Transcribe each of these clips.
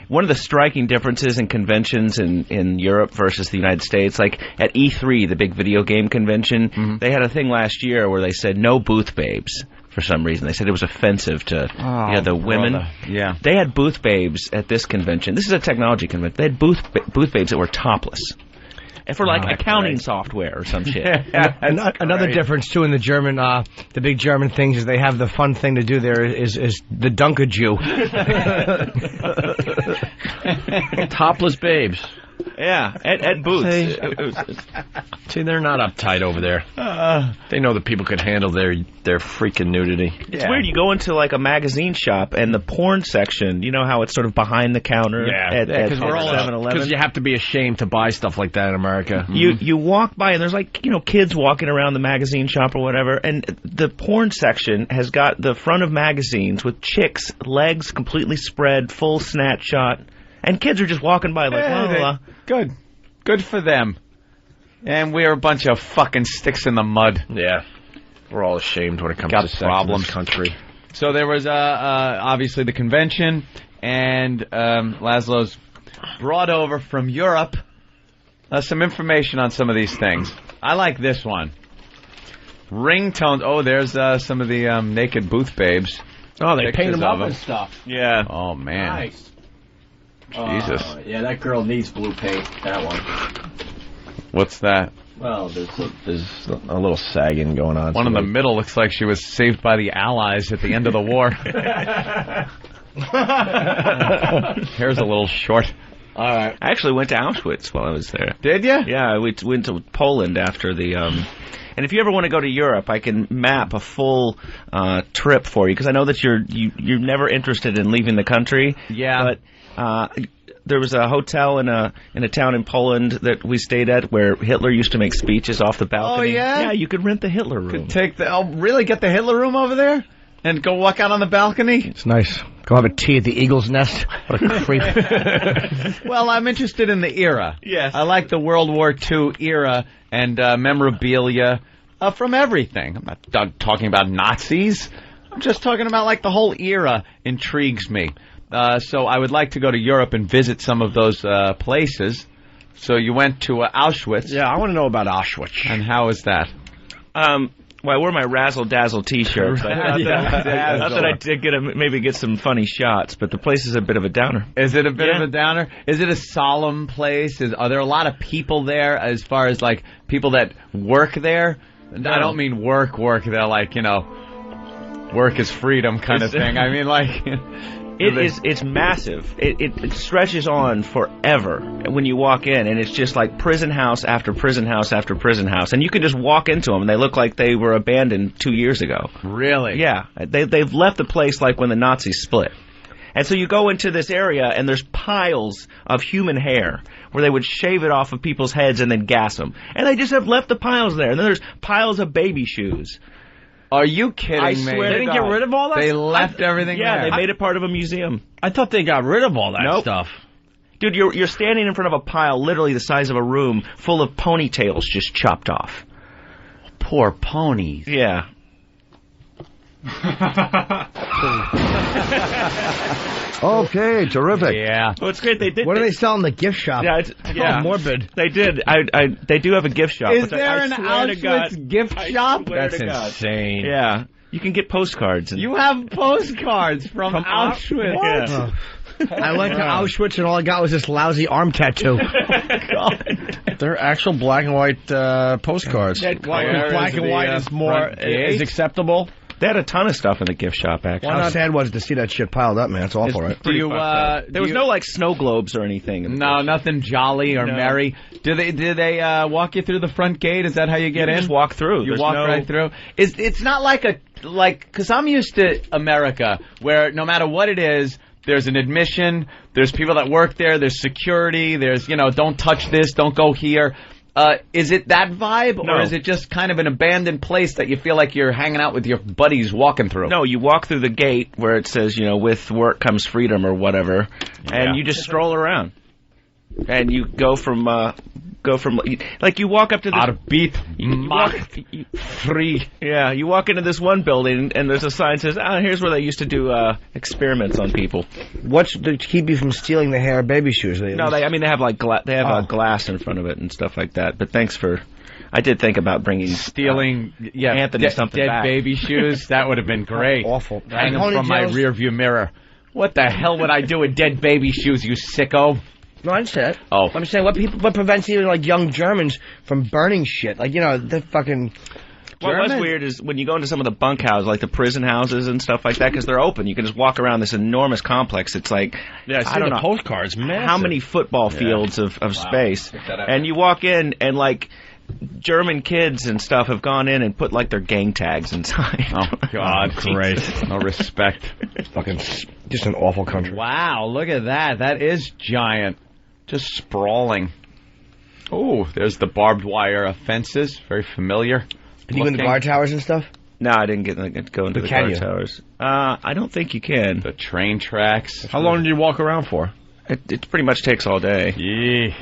one of the striking differences in conventions in Europe versus the United States, like at E3, the big video game convention, they had a thing last year where they said no booth babes. For some reason, they said it was offensive to the women. Yeah, they had booth babes at this convention. This is a technology convention. They had booth babes that were topless, and for like accounting software or some shit. Another difference too in the German, the big German things is they have the fun thing to do there is the Dunker-Jew. Topless babes. Yeah, at booths. See, they're not uptight over there. They know that people can handle their freaking nudity. It's weird. You go into like a magazine shop and the porn section, you know how it's sort of behind the counter at 7-Eleven? Because you have to be ashamed to buy stuff like that in America. You walk by and there's like, kids walking around the magazine shop or whatever, and the porn section has got the front of magazines with chicks, legs completely spread, full snatch shot. And kids are just walking by like, Good for them. And we're a bunch of fucking sticks in the mud. Yeah. We're all ashamed when it comes to sex in this country. So there was obviously the convention, and Lazlow's brought over from Europe some information on some of these things. I like this one. Ringtones. Oh, there's some of the naked booth babes. Oh, they paint them up and stuff. Yeah. Oh, man. Nice. Jesus. Yeah, that girl needs blue paint. That one. What's that? Well, there's a little sagging going on. One in the middle looks like she was saved by the Allies at the end of the war. Hair's a little short. All right. I actually went to Auschwitz while I was there. Did you? Yeah, we went to Poland after the... And if you ever want to go to Europe, I can map a full trip for you, because I know that you're never interested in leaving the country. Yeah. But there was a hotel in a town in Poland that we stayed at where Hitler used to make speeches off the balcony. Oh, yeah? Yeah, you could rent the Hitler room. Really get the Hitler room over there? And go walk out on the balcony? It's nice. Go have a tea at the Eagle's Nest. What a creep. Well, I'm interested in the era. Yes. I like the World War II era and memorabilia from everything. I'm not talking about Nazis. I'm just talking about, like, the whole era intrigues me. So I would like to go to Europe and visit some of those places. So you went to Auschwitz. Yeah, I want to know about Auschwitz. And how is that? Well, I wore my razzle-dazzle T-shirt. So I thought I did maybe get some funny shots, but the place is a bit of a downer. Is it a bit of a downer? Is it a solemn place? Are there a lot of people there as far as, like, people that work there? No. I don't mean work. They're like, work is freedom kind of thing. I mean, like... It's massive. It stretches on forever when you walk in, and it's just like prison house after prison house after prison house, and you can just walk into them, and they look like they were abandoned 2 years ago. Really? Yeah. They've left the place like when the Nazis split. And so you go into this area, and there's piles of human hair where they would shave it off of people's heads and then gas them. And they just have left the piles there. And then there's piles of baby shoes. Are you kidding me? I swear they didn't get rid of all that? They left everything there. Yeah, they made it part of a museum. I thought they got rid of all that stuff. Dude, you're standing in front of a pile literally the size of a room full of ponytails just chopped off. Poor ponies. Yeah. Okay, terrific. Yeah. Well, it's great. They did. What do they sell in the gift shop? Yeah, morbid. They did. They do have a gift shop. Is there an Auschwitz gift shop? That's insane. Yeah. You can get postcards. You have postcards from Auschwitz. What? Oh. I went to Auschwitz and all I got was this lousy arm tattoo. God. They're actual black and white postcards. Black and white is more is acceptable. They had a ton of stuff in the gift shop, actually. How sad was it to see that shit piled up, man? It's awful, right? There was no, like, snow globes or anything. No, nothing jolly or merry. Did they walk you through the front gate? Is that how you get in? Just walk through. You walk right through? It's not because I'm used to America, where no matter what it is, there's an admission, there's people that work there, there's security, there's, don't touch this, don't go here. Is it that vibe, or is it just kind of an abandoned place that you feel like you're hanging out with your buddies walking through? No, you walk through the gate where it says, with work comes freedom or whatever, and you just stroll around. And you go from go from like you walk up to this. Arbeit macht free. Yeah, you walk into this one building and there's a sign that says, here's where they used to do experiments on people. What's to keep you from stealing the hair baby shoes? No, they have like glass in front of it and stuff like that. But thanks for. I did think about stealing Anthony something dead back. baby shoes. That would have been great. Awful. Hang them from my rearview mirror. What the hell would I do with dead baby shoes, you sicko? No, I understand. Oh. I'm saying what prevents even like young Germans from burning shit? Like, the fucking... What was weird is when you go into some of the bunkhouses, like the prison houses and stuff like that, because they're open. You can just walk around this enormous complex. It's like, I don't know, postcards, massive. How many football fields of space. And you walk in and like... German kids and stuff have gone in and put like their gang tags inside. Oh God, great! No respect. Fucking just an awful country. Wow, look at that. That is giant. Just sprawling. Oh, there's the barbed wire fences. Very familiar. Can you go in the guard towers and stuff? No, I didn't go into the guard towers. I don't think you can. The train tracks. How long did you walk around for? It pretty much takes all day. Yeah.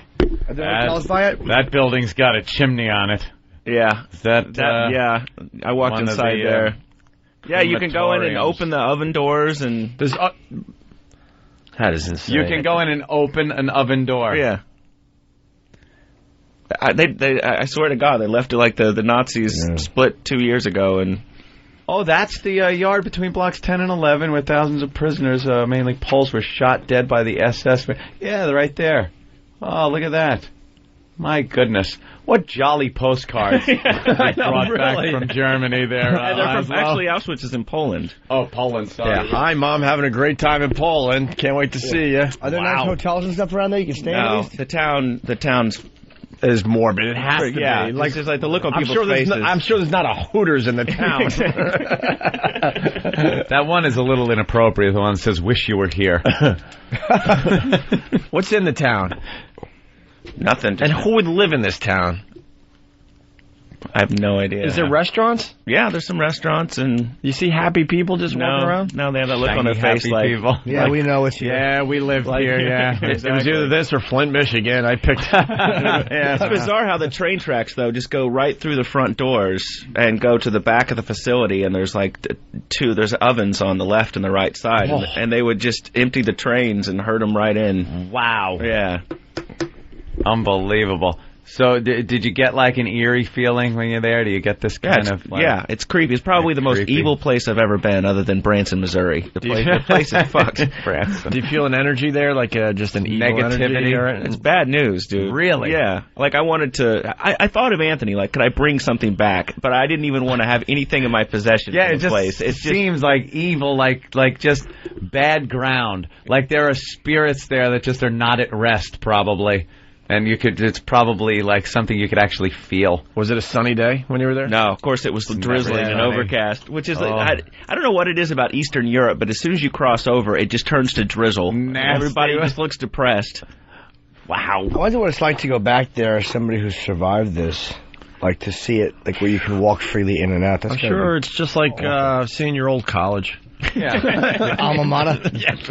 Are there hotels by it? That building's got a chimney on it. Yeah. Yeah. I walked inside there. Yeah, you can go in and open the oven doors and... That is insane. You can go in and open an oven door. Yeah. I swear to God, they left it like the Nazis split 2 years ago and... Oh, that's the yard between blocks 10 and 11 where thousands of prisoners, mainly Poles, were shot dead by the SS. Yeah, they're right there. Oh, look at that. My goodness. What jolly postcards they brought back from Germany there. They're from, actually, Auschwitz is in Poland. Oh, Poland, sorry. Yeah, hi, Mom. Having a great time in Poland. Can't wait to see you. Are there nice hotels and stuff around there you can stay in? No, the town's... is morbid. It has to be. Like, it's like the look on people's faces. I'm sure there's not a Hooters in the town. That one is a little inappropriate. The one that says, wish you were here. What's in the town? Nothing. And who would live in this town? I have no idea. Is there restaurants? Yeah, there's some restaurants, and you see happy people just walking around. No, they have that look on their face like people. Yeah, like, we know it's here. Yeah, we live here. Yeah, exactly. It was either this or Flint, Michigan. I picked. Yeah, it's bizarre how the train tracks though just go right through the front doors and go to the back of the facility, and there's like there's ovens on the left and the right side, and they would just empty the trains and herd them right in. Wow. Yeah. Unbelievable. So, did you get like an eerie feeling when you're there? Do you get this kind of... Like, yeah, it's creepy. It's probably the most evil place I've ever been, other than Branson, Missouri. The place is fucked. Branson. Do you feel an energy there, like just an evil negativity? It's bad news, dude. Really? Yeah. Like, I wanted to... I thought of Anthony, like, could I bring something back? But I didn't even want to have anything in my possession in the place. It seems like evil, like just bad ground. Like there are spirits there that just are not at rest, probably. And it's probably like something you could actually feel. Was it a sunny day when you were there? No, of course it was drizzling and overcast, which is, I don't know what it is about Eastern Europe, but as soon as you cross over, it just turns to drizzle. Nasty. Everybody just looks depressed. Wow. I wonder what it's like to go back there as somebody who's survived this. Like to see it, like where you can walk freely in and out. I'm sure it's just like seeing your old college. Yeah. Alma mater. Yes.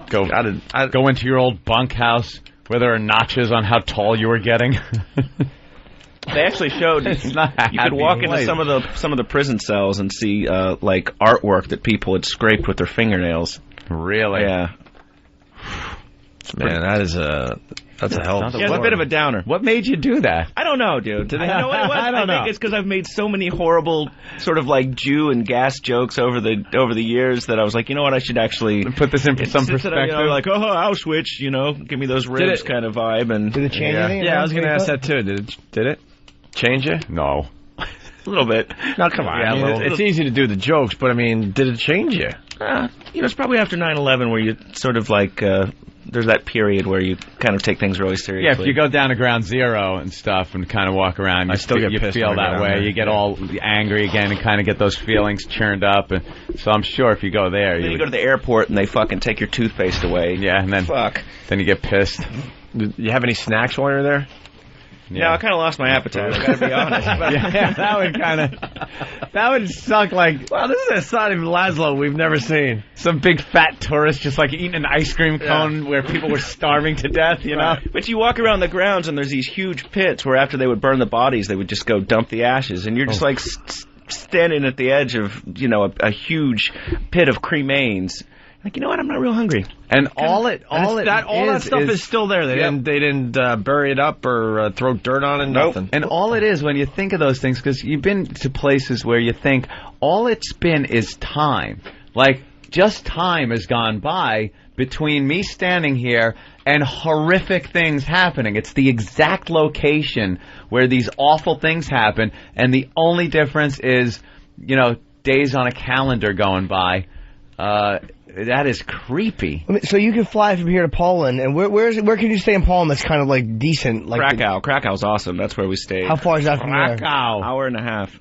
Go into your old bunkhouse. Where there are notches on how tall you were getting. They actually showed you could walk into some of the prison cells and see like artwork that people had scraped with their fingernails. Really? Yeah. Man, that's a hell of a it's a bit of a downer. What made you do that? I don't know, dude. You know what it was? I don't know. think it's because I've made so many horrible sort of like Jew and gas jokes over the years that I was like, you know what, I should actually put this in some perspective. Like, Auschwitz, give me those ribs kind of vibe. And did it change anything? Yeah, I was going to ask that too. Did it change you? No. A little bit. No, come on. Yeah, it's easy to do the jokes, but I mean, did it change you? It's probably after 9/11 where you sort of like there's that period where you kind of take things really seriously. Yeah, if you go down to Ground Zero and stuff and kind of walk around, you feel that way. You get all angry again and kind of get those feelings churned up. And so I'm sure if you go there, you go to the airport and they fucking take your toothpaste away. Yeah, and then then you get pissed. Did you have any snacks while you were there? Yeah, I kind of lost my appetite. I gotta be honest. But Yeah, that would suck. Like, Wow, this is a side of Lazlow we've never seen. some big fat tourist just like eating an ice cream cone where people were starving to death, you know? But you walk around the grounds and there's these huge pits where after they would burn the bodies, they would just go dump the ashes, and you're just like standing at the edge of a huge pit of cremains. Like, you know what? I'm not real hungry. And all that stuff is still there. They didn't bury it up or throw dirt on it. Nothing. And all it is, when you think of those things, because you've been to places where you think all it's been is time. Like, just time has gone by between me standing here and horrific things happening. It's the exact location where these awful things happen, and the only difference is, days on a calendar going by. That is creepy. So you can fly from here to Poland, and where can you stay in Poland that's kind of like decent? Like Krakow. Krakow's awesome. That's where we stayed. How far is that from there? Krakow. Hour and a half.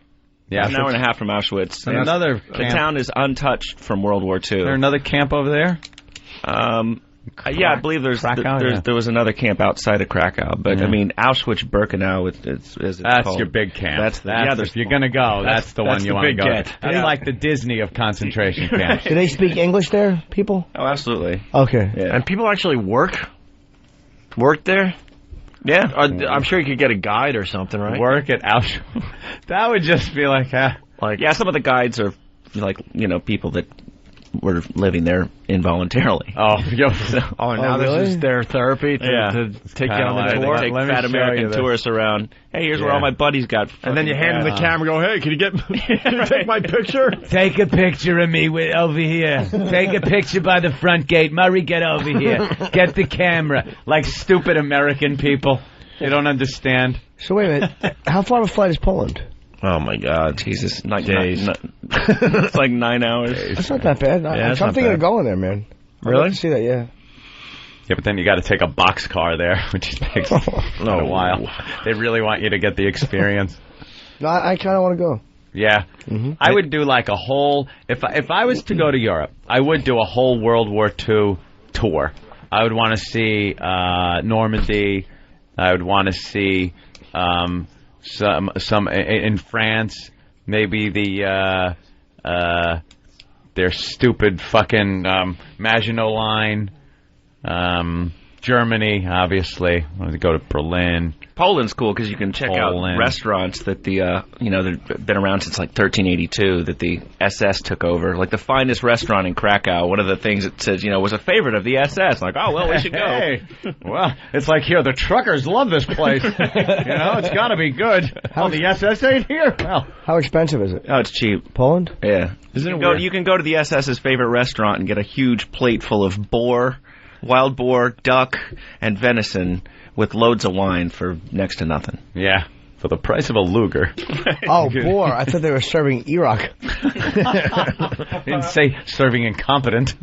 Yeah, An hour and a half from Auschwitz. And another The camp. town is untouched from World War II. Is there another camp over there? Yeah, I believe there was another camp outside of Krakow, but I mean Auschwitz-Birkenau is That's called. your big camp. That's If you're gonna go, that's the one you want to big go. get. That's Yeah. like the Disney of concentration camps. Do they speak English there, people? Oh, absolutely. Okay. Yeah. And people actually work there? Yeah. I'm sure you could get a guide or something, right? Work at Auschwitz. That would just be like, Yeah, some of the guides are like, people that were living there involuntarily. oh, Oh, and now really? this is their therapy to take you on the Kinda tour. They take Let me fat show American you this. tourists around. Hey, here's where Yeah. all my buddies got. And then you hand them the camera and go, hey, can you take my picture? take a picture of me over here. Take a picture by the front gate. Murray, get over here. Get the camera. Like stupid American people. They don't understand. So wait a minute. How far of a flight is Poland? Oh, my God. Jesus, Days. it's like 9 hours. That's not that bad. I'm that's not thinking bad. of going there, man. I'd Really? like to see that, yeah. Yeah, but then you got to take a box car there, which takes a while. They really want you to get the experience. No, I kind of want to go. Yeah, I would do like a whole. If I was to go to Europe, I would do a whole World War II tour. I would want to see Normandy. I would want to see some in France. Maybe their stupid fucking Maginot Line. Germany, obviously. I wanted to go to Berlin. Poland's cool because you can check Poland. out restaurants that they've been around since like 1382 that the SS took over. Like the finest restaurant in Krakow, one of the things it says, was a favorite of the SS. Like, oh, well, we should go. Hey, well, it's like here, the truckers love this place. It's got to be good. Oh, the SS ain't here? Well, How expensive is it? Oh, it's cheap. Poland? Yeah. Isn't it you, weird? you can go to the SS's favorite restaurant and get a huge plate full of wild boar, duck, and venison with loads of wine for next to nothing. yeah, for the price of a Luger. Oh, boar. I thought they were serving Iraq. Didn't say serving incompetent.